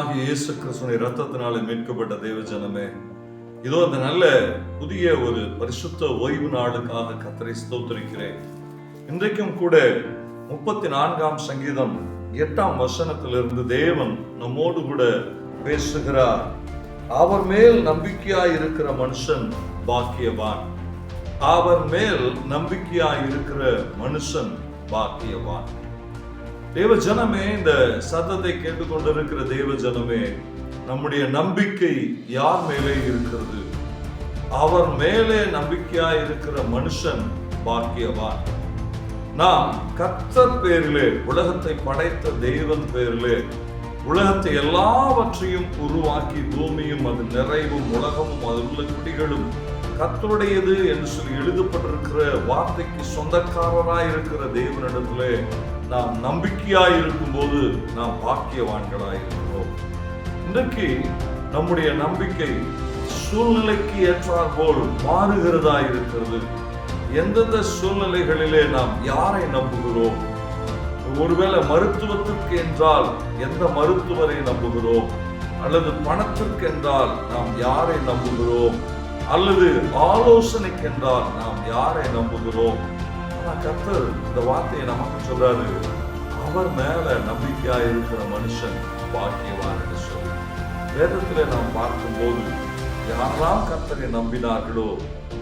கர்த்தராகிய இயேசு கிறிஸ்துவின் இரத்தத்தினாலே மீட்கப்பட்ட தேவ ஜனமே, இதோ அந்த நல்ல புதிய ஒரு பரிசுத்த ஓய்வு நாளுக்காக கர்த்தரை ஸ்தோத்திரிக்கிறேன். இன்றைக்கும் கூட 34ஆம் சங்கீதம் 8ஆம் வசனத்திலிருந்து தேவன் நம்மோடு கூட பேசுகிறார். அவர் மேல் நம்பிக்கையாய் இருக்கிற மனுஷன் பாக்கியவான். அவர் மேல் நம்பிக்கையாய் இருக்கிற மனுஷன் பாக்கியவான். தேவ ஜனமே, இந்த சத்தத்தை கேட்டுக்கொண்டிருக்கிற தேவ ஜனமே, நம்முடைய நம்பிக்கை யார் மேலே இருக்கிறது? அவர் மேலே நம்பிக்கையாய் இருக்கிற மனுஷன் பாக்கியவான். நாம் கர்த்தர் பேரிலே, உலகத்தை படைத்த தேவன் பேரிலே, உலகத்தை எல்லாவற்றையும் உருவாக்கி பூமியும் அது நிறைவும் உலகமும் அது உள்ள குடிகளும் கர்த்தருடையது என்று சொல்லி எழுதப்பட்டிருக்கிற வார்த்தைக்கு சொந்தக்காரராய் இருக்கிற தேவனிடத்திலே நாம் நம்பிக்கையாய் இருக்கும் போது நாம் பாக்கியவான்களாய் இருக்கிறோம். இன்றைக்கு நம்முடைய நம்பிக்கை சூழ்நிலைக்கு ஏற்றார் போல் மாறுகிறதா இருக்கிறது. எந்தெந்த சூழ்நிலைகளிலே நாம் யாரை நம்புகிறோம்? ஒருவேளை மருத்துவத்திற்கு என்றால் எந்த மருத்துவரை நம்புகிறோம்? அல்லது பணத்திற்கு என்றால் நாம் யாரை நம்புகிறோம்? அல்லது ஆலோசனைக்கு என்றால் நாம் யாரை நம்புகிறோம்? ஆனா கர்த்தர் இந்த வார்த்தையை நமக்கு சொல்றாரு, அவர் மேல நம்பிக்கையா இருக்கிற மனுஷன் பாக்கியவான் என்று சொல்லி. வேதத்திலே நாம் பார்க்கும் போது யாரெல்லாம் கர்த்தரை நம்பினார்களோ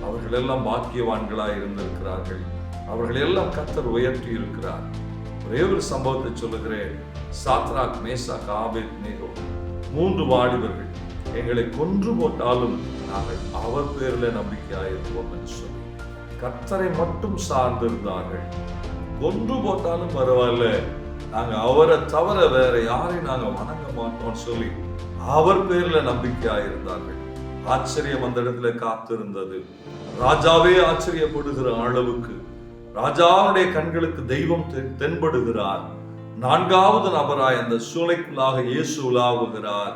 அவர்கள் எல்லாம் பாக்கியவான்களாய் இருந்திருக்கிறார்கள். அவர்கள் எல்லாம் கர்த்தர் உயர்த்தி இருக்கிறார். ஒரே ஒரு சம்பவத்தை சொல்லுகிறேன். சாத்ராக், மேசாக், ஆபேத்நேகோ 3 வாலிபர்கள் எங்களை கொன்று போட்டாலும் நாங்கள் அவர் பேரில் நம்பிக்கையாயிருப்போம் என்று சொல்லி கர்த்தரை மட்டும் சார்ந்திருந்தார்கள். கொன்று போட்டாலும் பரவாயில்ல, நாங்க அவரை தவிர வேற யாரையும் நாங்க வணங்க மாட்டோம் சொல்லி அவர் பேர்ல நம்பிக்கையாயிருந்தார்கள். ஆச்சரியம் அந்த இடத்துல காத்திருந்தது. ராஜாவே ஆச்சரியப்படுகிற அளவுக்கு ராஜாவுடைய கண்களுக்கு தெய்வம் தென்படுகிறார். 4வது நபராய் அந்த சூளைக்குள்ளாக இயேசு உலாவுகிறார்.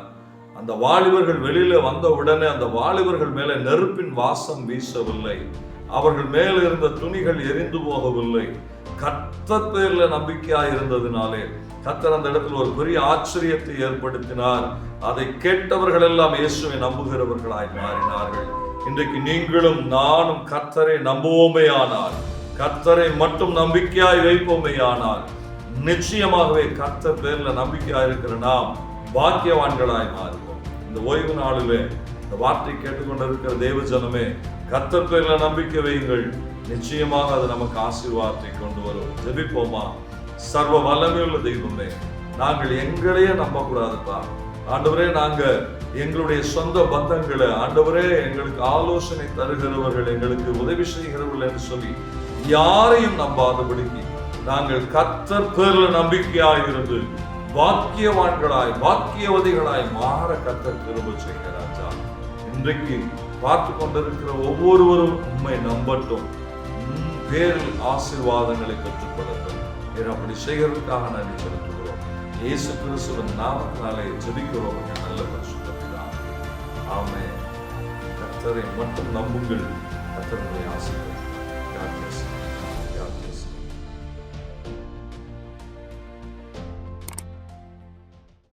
அந்த வாலிபர்கள் வெளியில வந்த உடனே அந்த வாலிபர்கள் மேல நெருப்பின் வாசம் வீசவில்லை. அவர்கள் மேல இருந்த துணிகள் எரிந்து போகவில்லை. கர்த்தர் பேர்ல நம்பிக்கையாய் இருந்ததினாலே கர்த்தர் அந்த இடத்துல ஒரு பெரிய ஆச்சரியத்தை ஏற்படுத்தினார். அதை கேட்டவர்கள் எல்லாம் இயேசுவை நம்புகிறவர்களாய் மாறினார்கள். இன்றைக்கு நீங்களும் நானும் கர்த்தரை நம்புவோமே ஆனால், கர்த்தரை மட்டும் நம்பிக்கையாய் வைப்போமே ஆனால், நிச்சயமாகவே கர்த்தர் பேர்ல நம்பிக்கையாய் இருக்கிற நாம் பாக்கியவான்களாய் மாறுவோம். இந்த ஓய்வு நாளிலே இந்த வார்த்தை கேட்டுக்கொண்டிருக்கிற தேவ ஜனமே, கர்த்தர் பேர்ல நம்பிக்கை வையுங்கள். நிச்சயமாக அது நமக்கு ஆசீர்வாதத்தை கொண்டு வரும். ஜெபிப்போமா? சர்வ வல்லமையுள்ள தெய்வமே, நாங்கள் எங்களையே நம்பக்கூடாதுப்பா ஆண்டவரே. நாங்க எங்களுடைய சொந்த பந்தங்களை ஆண்டவரே, எங்களுக்கு ஆலோசனை தருகிறவர்கள், எங்களுக்கு உதவி செய்கிறவர்கள் என்று சொல்லி யாரையும் நம்பாதபடிக்கு நாங்கள் கர்த்தர் பேர்ல நம்பிக்கையாய் இருந்து பாக்கியவான்களாய் பாக்கியவதிகளாய் மாற கர்த்தர் கிருபை செய்கிறார். இன்றைக்கு பார்த்து கொண்டிருக்கிற ஒவ்வொருவரும் உண்மை நம்பட்டும், பேரில் ஆசீர்வாதங்களை கற்றுக்கொள்ளட்டும். அப்படி செய்கிறதுக்காக நன்றி செலுத்துகிறோம். இயேசு கிறிஸ்துவின் நாமத்தினாலே ஜெபிக்கிறோம். நல்ல பரிசுத்த பிதாவே, ஆமென். கர்த்தரை மட்டும் நம்புங்கள். கர்த்தருடைய ஆசீர்வாதம்.